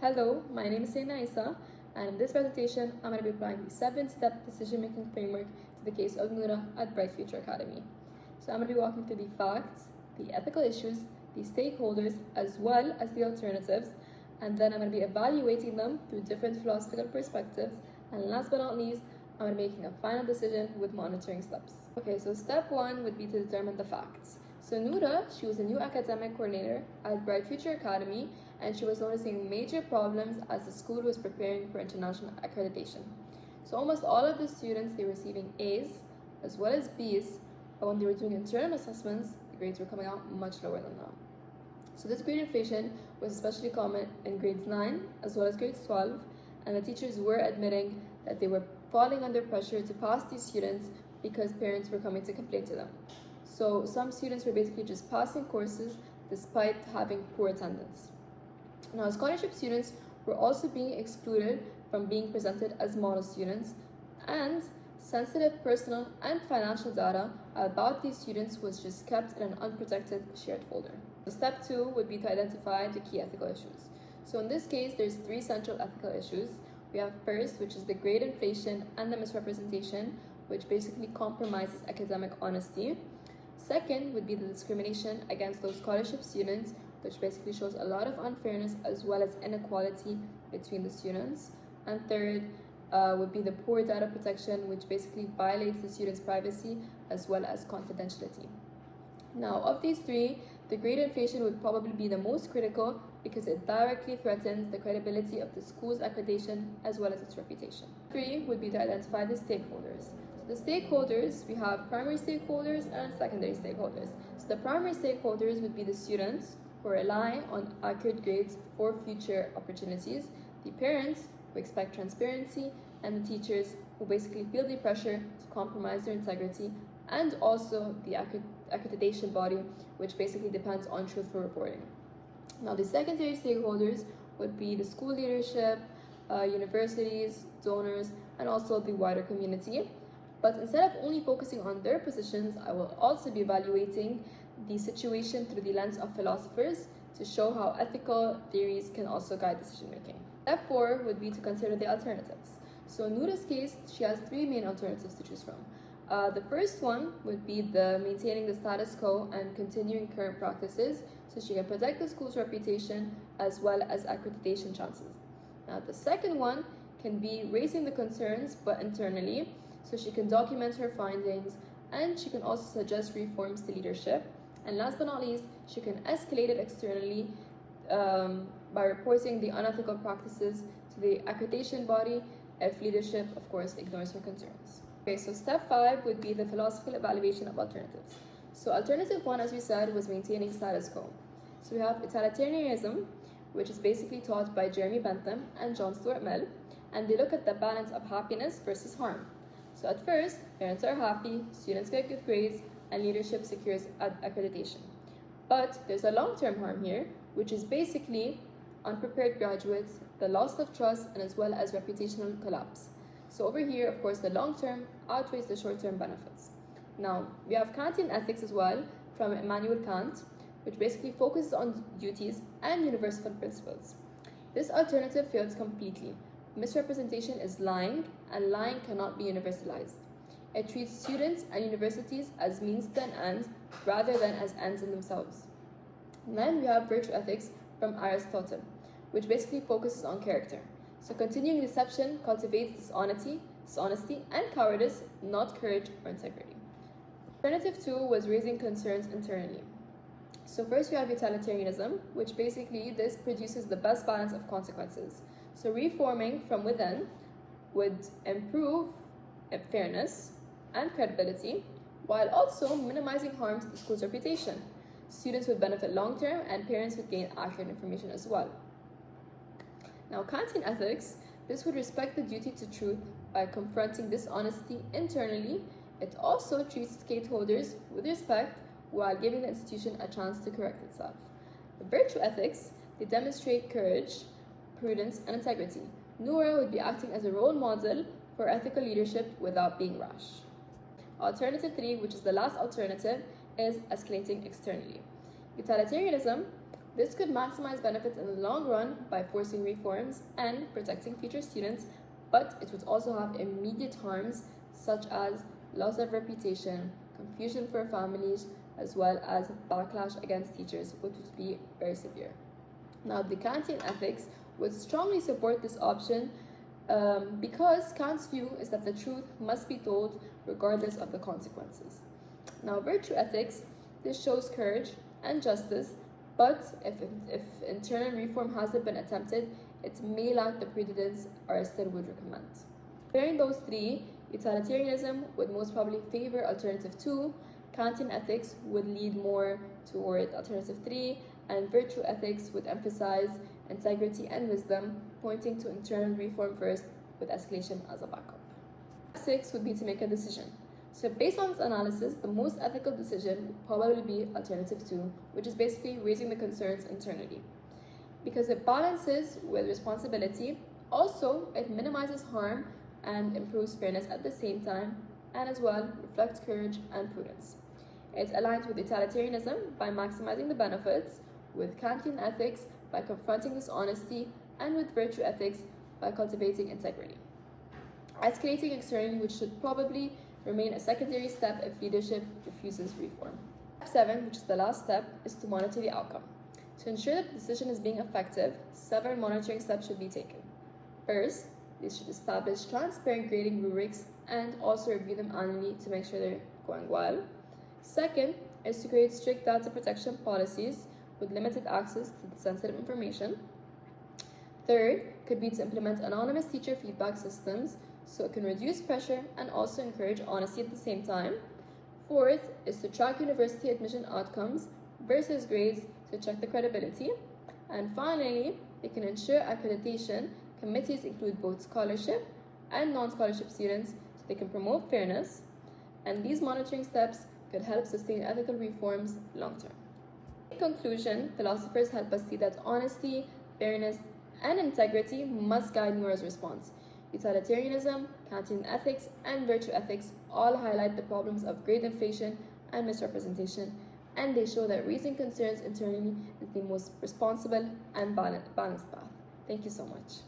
Hello, my name is Isa, and in this presentation, I'm going to be applying the 7-step decision-making framework to the case of Noura at Bright Future Academy. So I'm going to be walking through the facts, the ethical issues, the stakeholders, as well as the alternatives, and then I'm going to be evaluating them through different philosophical perspectives, and last but not least, I'm going to be making a final decision with monitoring steps. Okay, so step 1 would be to determine the facts. So Noura, she was a new academic coordinator at Bright Future Academy, and she was noticing major problems as the school was preparing for international accreditation. So almost all of the students, they were receiving A's as well as B's, but when they were doing internal assessments, the grades were coming out much lower than that. So this grade inflation was especially common in grades 9 as well as grades 12, and the teachers were admitting that they were falling under pressure to pass these students because parents were coming to complain to them. So some students were basically just passing courses despite having poor attendance. Now, scholarship students were also being excluded from being presented as model students, and sensitive personal and financial data about these students was just kept in an unprotected shared folder. So step 2 would be to identify the key ethical issues. So in this case, there's 3 central ethical issues. We have first, which is the grade inflation and the misrepresentation, which basically compromises academic honesty. Second would be the discrimination against those scholarship students, which basically shows a lot of unfairness as well as inequality between the students. And third would be the poor data protection, which basically violates the students' privacy as well as confidentiality. Now, of these 3, the grade inflation would probably be the most critical because it directly threatens the credibility of the school's accreditation as well as its reputation. 3 would be to identify the stakeholders. The stakeholders, we have primary stakeholders and secondary stakeholders. So the primary stakeholders would be the students who rely on accurate grades for future opportunities, the parents who expect transparency, and the teachers who basically feel the pressure to compromise their integrity, and also the accreditation body, which basically depends on truthful reporting. Now, the secondary stakeholders would be the school leadership, universities, donors, and also the wider community. But instead of only focusing on their positions, I will also be evaluating the situation through the lens of philosophers to show how ethical theories can also guide decision making. Step 4 would be to consider the alternatives. So in Noura's case, she has 3 main alternatives to choose from. The first one would be the maintaining the status quo and continuing current practices so she can protect the school's reputation as well as accreditation chances. Now, the second one can be raising the concerns but internally, so she can document her findings, and she can also suggest reforms to leadership. And last but not least, she can escalate it externally by reporting the unethical practices to the accreditation body if leadership, of course, ignores her concerns. Okay, so step 5 would be the philosophical evaluation of alternatives. So alternative 1, as we said, was maintaining status quo. So we have utilitarianism, which is basically taught by Jeremy Bentham and John Stuart Mill, and they look at the balance of happiness versus harm. So at first, parents are happy, students get good grades, and leadership secures accreditation. But there's a long-term harm here, which is basically unprepared graduates, the loss of trust, and as well as reputational collapse. So over here, of course, the long-term outweighs the short-term benefits. Now, we have Kantian ethics as well from Immanuel Kant, which basically focuses on duties and universal principles. This alternative fails completely. Misrepresentation is lying, and lying cannot be universalized. It treats students and universities as means to an end rather than as ends in themselves. And then we have virtue ethics from Aristotle, which basically focuses on character. So continuing deception cultivates dishonesty and cowardice, not courage or integrity. Alternative 2 was raising concerns internally. So first we have utilitarianism, which basically this produces the best balance of consequences. So reforming from within would improve fairness and credibility, while also minimizing harm to the school's reputation. Students would benefit long-term, and parents would gain accurate information as well. Now, Kantian ethics, this would respect the duty to truth by confronting dishonesty internally. It also treats stakeholders with respect while giving the institution a chance to correct itself. The virtue ethics, they demonstrate courage, prudence, and integrity. Noura would be acting as a role model for ethical leadership without being rash. Alternative 3, which is the last alternative, is escalating externally. Utilitarianism This could maximize benefits in the long run by forcing reforms and protecting future students, but it would also have immediate harms such as loss of reputation, confusion for families, as well as backlash against teachers, which would be very severe. Now, the Kantian ethics would strongly support this option because Kant's view is that the truth must be told regardless of the consequences. Now, virtue ethics, this shows courage and justice, but if internal reform hasn't been attempted, it may lack the precedence Aristotle would recommend. Comparing those three, utilitarianism would most probably favor alternative 2, Kantian ethics would lead more toward alternative 3, and virtue ethics would emphasize integrity and wisdom, pointing to internal reform first with escalation as a backup. Step 6 would be to make a decision. So based on this analysis, the most ethical decision would probably be alternative 2, which is basically raising the concerns internally. Because it balances with responsibility, also it minimizes harm and improves fairness at the same time, and as well reflects courage and prudence. It aligns with utilitarianism by maximizing the benefits, with Kantian ethics by confronting dishonesty, and with virtue ethics by cultivating integrity. Escalating externally, which should probably remain a secondary step if leadership refuses reform. Step 7, which is the last step, is to monitor the outcome. To ensure that the decision is being effective, several monitoring steps should be taken. First, they should establish transparent grading rubrics and also review them annually to make sure they're going well. Second is to create strict data protection policies with limited access to the sensitive information. Third could be to implement anonymous teacher feedback systems so it can reduce pressure and also encourage honesty at the same time. Fourth is to track university admission outcomes versus grades to check the credibility. And finally, they can ensure accreditation. Committees include both scholarship and non-scholarship students so they can promote fairness. And these monitoring steps could help sustain ethical reforms long term. In conclusion, philosophers help us see that honesty, fairness, and integrity must guide Noura's response. Utilitarianism, Kantian ethics, and virtue ethics all highlight the problems of grade inflation and misrepresentation, and they show that raising concerns internally is the most responsible and balanced path. Thank you so much.